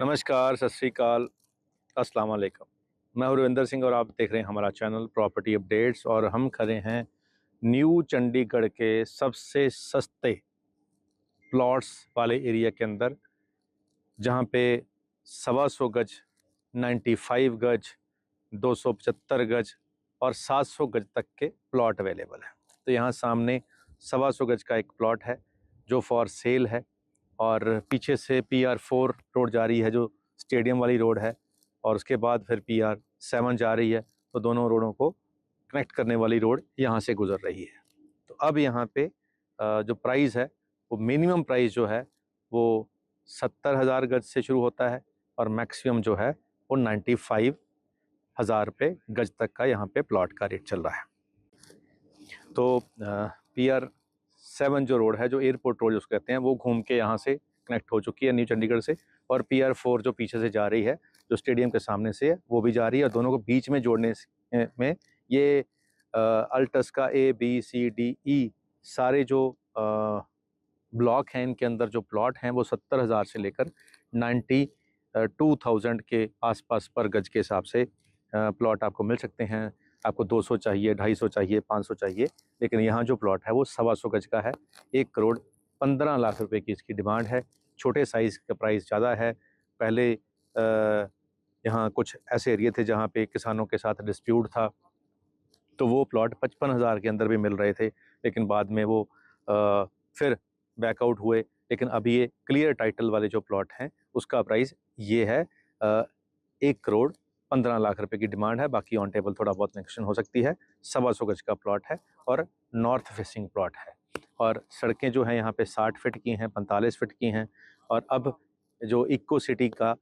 नमस्कार, सत श्री अकाल, अस्सलाम वालेकुम। मैं हूं रविंदर सिंह और आप देख रहे हैं हमारा चैनल प्रॉपर्टी अपडेट्स। और हम खड़े हैं न्यू चंडीगढ़ के सबसे सस्ते प्लॉट्स वाले एरिया के अंदर, जहां पे 125 गज, 95 गज, 275 गज और 700 गज तक के प्लॉट अवेलेबल हैं। तो यहाँ सामने 125 गज का एक प्लॉट है जो फॉर सेल है, और पीछे से PR4 रोड जा रही है जो स्टेडियम वाली रोड है, और उसके बाद फिर PR7 जा रही है। तो दोनों रोडों को कनेक्ट करने वाली रोड यहाँ से गुजर रही है। तो अब यहाँ पे जो प्राइस है, वो मिनिमम प्राइस जो है वो 70,000 गज से शुरू होता है, और मैक्सिमम जो है वो 95,000 रुपये गज तक का यहाँ पे प्लॉट का रेट चल रहा है। तो PR7 जो रोड है, जो एयरपोर्ट रोड जिसको कहते हैं, वो घूम के यहाँ से कनेक्ट हो चुकी है न्यू चंडीगढ़ से। और PR4 जो पीछे से जा रही है, जो स्टेडियम के सामने से है, वो भी जा रही है। और दोनों को बीच में जोड़ने में ये अल्टस का ABCDE सारे जो ब्लॉक हैं, इनके अंदर जो प्लॉट हैं वो 70,000 से लेकर 92,000 के आसपास पर गज के हिसाब से प्लॉट आपको मिल सकते हैं। आपको 200 चाहिए, 250 चाहिए, 500 चाहिए, लेकिन यहाँ जो प्लॉट है वो 125 गज का है। 1,15,00,000 रुपए की इसकी डिमांड है। छोटे साइज़ का प्राइस ज़्यादा है। पहले यहाँ कुछ ऐसे एरिए थे जहाँ पे किसानों के साथ डिस्प्यूट था, तो वो प्लॉट 55,000 के अंदर भी मिल रहे थे, लेकिन बाद में वो फिर बैकआउट हुए। लेकिन अभी ये क्लियर टाइटल वाले जो प्लॉट हैं उसका प्राइस ये है, 1,15,00,000 रुपए की डिमांड है। बाकी ऑन टेबल थोड़ा बहुत नेगोशिएशन हो सकती है। 125 गज का प्लॉट है और नॉर्थ फेसिंग प्लॉट है। और सड़कें जो हैं यहाँ पे 60 फीट की हैं, 45 फीट की हैं। और अब जो इको सिटी का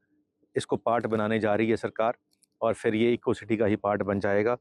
इसको पार्ट बनाने जा रही है सरकार, और फिर ये इको सिटी का ही पार्ट बन जाएगा।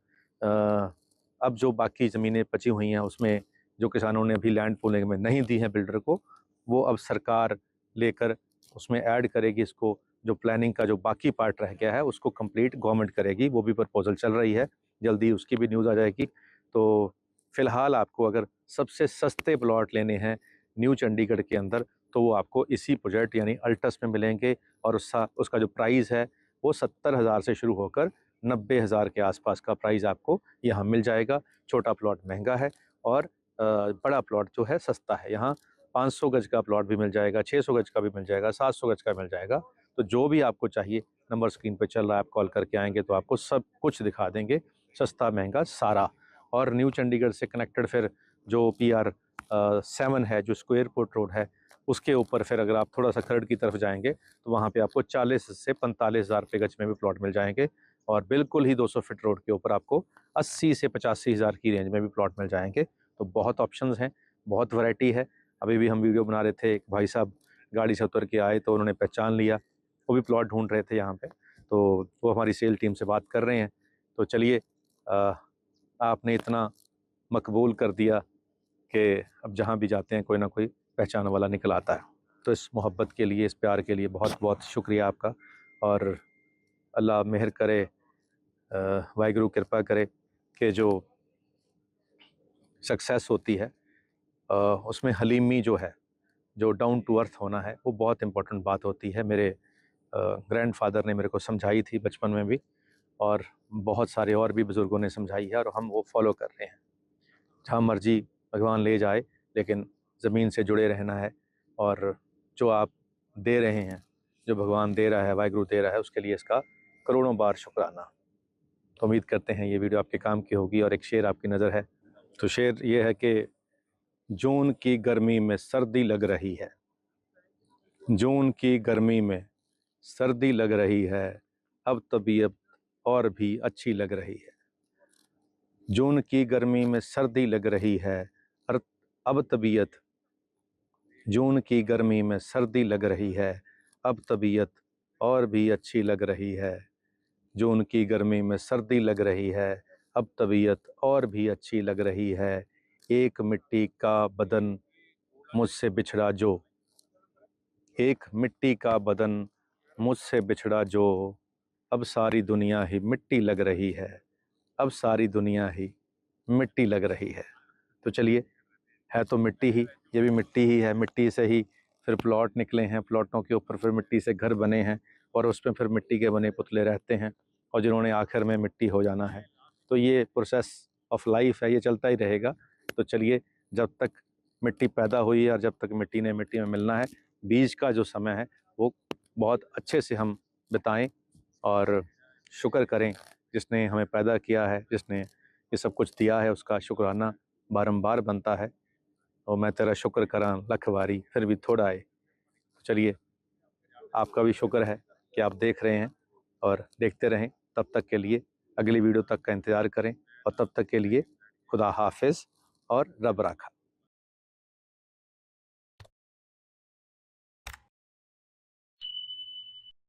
अब जो बाकी ज़मीनें बची हुई हैं उसमें जो किसानों ने अभी लैंड पूलिंग में नहीं दी है बिल्डर को, वो अब सरकार लेकर उसमें ऐड करेगी। इसको जो प्लानिंग का जो बाकी पार्ट रह गया है उसको कंप्लीट गवर्नमेंट करेगी। वो भी प्रपोजल चल रही है, जल्दी उसकी भी न्यूज़ आ जाएगी। तो फ़िलहाल आपको अगर सबसे सस्ते प्लॉट लेने हैं न्यू चंडीगढ़ के अंदर, तो वो आपको इसी प्रोजेक्ट यानी अल्टस में मिलेंगे। और उसका जो प्राइस है वो 70,000 से शुरू होकर 90,000 के आसपास का प्राइस आपको यहाँ मिल जाएगा। छोटा प्लॉट महंगा है और बड़ा प्लॉट जो है सस्ता है। यहाँ 500 गज का प्लॉट भी मिल जाएगा, 600 गज का भी मिल जाएगा, 700 गज का मिल जाएगा। तो जो भी आपको चाहिए, नंबर स्क्रीन पे चल रहा है, आप कॉल करके आएंगे तो आपको सब कुछ दिखा देंगे, सस्ता महंगा सारा। और न्यू चंडीगढ़ से कनेक्टेड फिर जो PR7 है, जो इसको एयरपोर्ट रोड है, उसके ऊपर फिर अगर आप थोड़ा सा खरड़ की तरफ जाएंगे तो वहाँ पे आपको 40 से 45,000 रुपये गज में भी प्लॉट मिल जाएंगे। और बिल्कुल ही 200 फीट रोड के ऊपर आपको 80 से 85,000 की रेंज में भी प्लॉट मिल जाएंगे। तो बहुत ऑप्शंस हैं, बहुत वैरायटी है। अभी भी हम वीडियो बना रहे थे, एक भाई साहब गाड़ी से उतर के आए तो उन्होंने पहचान लिया, वो भी प्लॉट ढूंढ रहे थे यहाँ पे, तो वो हमारी सेल टीम से बात कर रहे हैं। तो चलिए, आपने इतना मकबूल कर दिया कि अब जहाँ भी जाते हैं कोई ना कोई पहचान वाला निकल आता है। तो इस मोहब्बत के लिए, इस प्यार के लिए बहुत बहुत शुक्रिया आपका। और अल्लाह मेहर करे, वाहिगुरु कृपा करे कि जो सक्सेस होती है उसमें हलीमी जो है, जो डाउन टू अर्थ होना है, वो बहुत इम्पोर्टेंट बात होती है। मेरे ग्रैंडफादर ने मेरे को समझाई थी बचपन में भी, और बहुत सारे और भी बुज़ुर्गों ने समझाई है, और हम वो फॉलो कर रहे हैं। जहाँ मर्जी भगवान ले जाए, लेकिन ज़मीन से जुड़े रहना है। और जो आप दे रहे हैं, जो भगवान दे रहा है, वाहिगुरु दे रहा है, उसके लिए इसका करोड़ों बार शुक्राना। तो उम्मीद करते हैं ये वीडियो आपके काम की होगी। और एक शेर आपकी नज़र है, तो शेर ये है कि जून की गर्मी में सर्दी लग रही है, जून की गर्मी में सर्दी लग रही है, अब तबीयत और भी अच्छी लग रही है। जून की गर्मी में सर्दी लग रही है, और अब तबीयत, जून की गर्मी में सर्दी लग रही है, अब तबीयत और भी अच्छी लग रही है। जून की गर्मी में सर्दी लग रही है, अब तबीयत और भी अच्छी लग रही है। एक मिट्टी का बदन मुझसे बिछड़ा जो, एक मिट्टी का बदन मुझसे बिछड़ा जो, अब सारी दुनिया ही मिट्टी लग रही है, अब सारी दुनिया ही मिट्टी लग रही है। तो चलिए, है तो मिट्टी ही, ये भी मिट्टी ही है। मिट्टी से ही फिर प्लॉट निकले हैं, प्लॉटों के ऊपर फिर मिट्टी से घर बने हैं, और उसमें फिर मिट्टी के बने पुतले रहते हैं और जिन्होंने आखिर में मिट्टी हो जाना है। तो ये प्रोसेस ऑफ लाइफ है, ये चलता ही रहेगा। तो चलिए, जब तक मिट्टी पैदा हुई है और जब तक मिट्टी ने मिट्टी में मिलना है, बीज का जो समय है वो बहुत अच्छे से हम बिताएं और शुक्र करें जिसने हमें पैदा किया है, जिसने ये सब कुछ दिया है, उसका शुक्राना बारंबार बनता है। और मैं तेरा शुक्र करां लख वारी फिर भी थोड़ा है। तो चलिए, आपका भी शुक्र है कि आप देख रहे हैं और देखते रहें। तब तक के लिए अगली वीडियो तक का इंतज़ार करें और तब तक के लिए खुदा हाफिज़ और रब राखा।